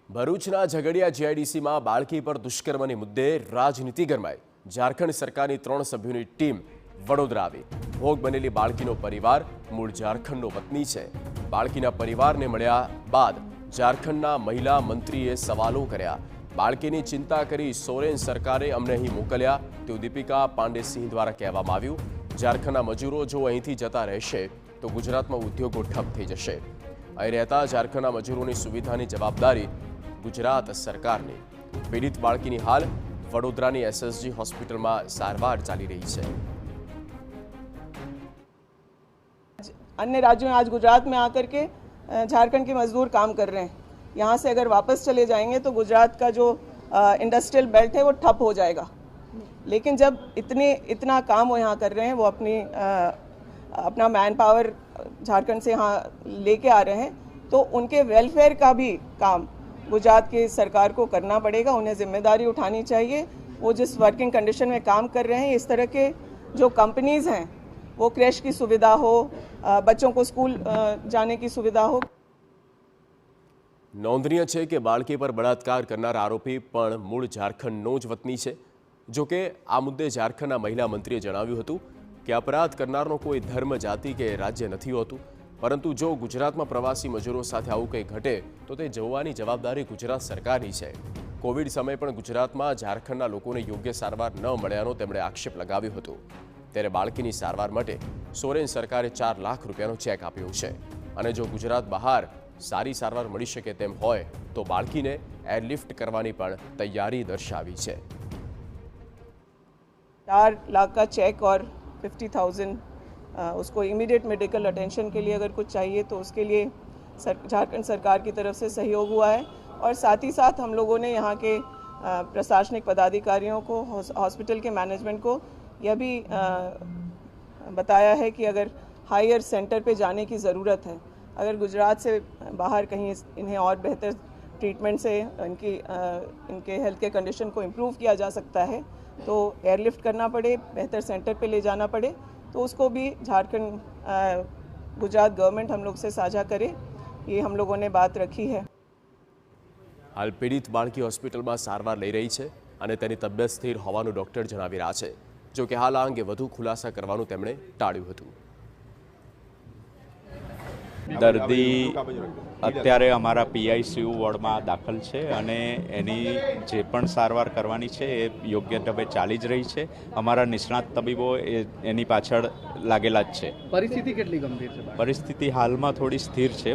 ભરૂચના ઝઘડિયા જીઆઈડીસીમાં બાળકી પર દુષ્કર્મની મુદ્દે રાજનીતિ ગરમાઈ। ઝારખંડ સરકારની 3 સભ્યોની ટીમ વડોદરા આવી। ભોગ બનેલી બાળકીનો પરિવાર મૂળ ઝારખંડનો વતની છે। બાળકીના પરિવારને મળ્યા બાદ ઝારખંડના મહિલા મંત્રીએ સવાલો કર્યા। બાળકીની ચિંતા કરી સોરેન સરકારે અમને અહીં મોકલ્યા તેવું દીપિકા પાંડેસિંહ દ્વારા કહેવામાં આવ્યું। ઝારખંડના મજૂરો જો અહીંથી જતા રહેશે તો ગુજરાતમાં ઉદ્યોગો ઠપ થઈ જશે। અહીં રહેતા ઝારખંડના મજૂરોની સુવિધાની જવાબદારી ગુજરાત સરકારની। પીડિત બાળકીની હાલ વડોદરાની એસએસજી હોસ્પિટલમાં સારવાર ચાલી રહી છે। अन्य राज्यों में आज गुजरात में आकर के झारखंड के मजदूर काम कर रहे हैं। यहाँ से अगर वापस चले जाएंगे तो गुजरात का जो इंडस्ट्रियल बेल्ट है वो ठप हो जाएगा। लेकिन जब इतना काम वो यहाँ कर रहे हैं, वो अपना मैन पावर झारखंड से यहाँ लेके आ रहे हैं, तो उनके वेलफेयर का भी काम गुजरात की सरकार को करना पड़ेगा। उन्हें जिम्मेदारी उठानी चाहिए। वो जिस वर्किंग कंडीशन में काम कर रहे हैं, इस तरह के जो कंपनीज़ हैं, वो क्रेश की सुविधा हो, बच्चों को स्कूल जाने की सुविधा हो। नोंधनीय है कि बाळकी पर बलात्कार करनार आरोपी पण मूळ झारखंडनो ज वतनी छे। जो कि आ मुद्दे झारखंडना महिला मंत्रीए जणाव्युं हतुं कि अपराध करनारनो कोई धर्म जाति के राज्य नथी होतुं, परंतु जो गुजरातमां प्रवासी मजूरो साथे आवुं कंई घटे तो ते जोवानी जवाबदारी गुजरात सरकारनी छे। कोविड समय पण गुजरातमां झारखंडना लोकोने योग्य सारवार न मळ्यानो તેમણે आक्षेप लगाव्यो હતો। ત્યારે બાળકીની સારવાર માટે સોરેન સરકારે 4 લાખ રૂપિયાનો ચેક આપ્યો છે અને જો ગુજરાત બહાર સારી સારવાર મળી શકે તેમ હોય તો બાળકીને એરલિફ્ટ કરવાની પણ તૈયારી દર્શાવી છે। 4 लाख का चेक और 50,000 उसको इमीडिएट मेडिकल अटेंशन के लिए अगर कुछ चाहिए तो उसके लिए झारखंड सरकार की तरफ से सहयोग हुआ है। और साथ ही साथ हम लोगों ने यहाँ के प्रशासनिक पदाधिकारियों को, हॉस्पिटल के मैनेजमेंट को यह भी बताया है कि अगर हायर सेंटर पे जाने की ज़रूरत है, अगर गुजरात से बाहर कहीं इन्हें और बेहतर ट्रीटमेंट से इनके हेल्थ के कंडीशन को इम्प्रूव किया जा सकता है तो एयरलिफ्ट करना पड़े, बेहतर सेंटर पे ले जाना पड़े, तो उसको भी झारखंड गुजरात गवर्नमेंट हम लोग से साझा करे, ये हम लोगों ने बात रखी है। हाल पीड़ित बाळकी હોસ્પિટલમાં સારવાર લઈ રહી છે અને તેની તબિયત સ્થિર હોવાનું ડોક્ટર જણાવી રહ્યા છે। જો કે હાલ આ અંગે વધુ ખુલાસા કરવાનું તેમણે ટાળ્યું હતું। દર્દી અત્યારે અમારા પીઆઈસીયુ વોર્ડમાં દાખલ છે અને એની જે પણ સારવાર કરવાની છે એ યોગ્ય ઢબે ચાલી જ રહી છે। અમારા નિષ્ણાત તબીબો એની પાછળ લાગેલા જ છે। પરિસ્થિતિ કેટલી ગંભીર છે? પરિસ્થિતિ હાલમાં થોડી સ્થિર છે।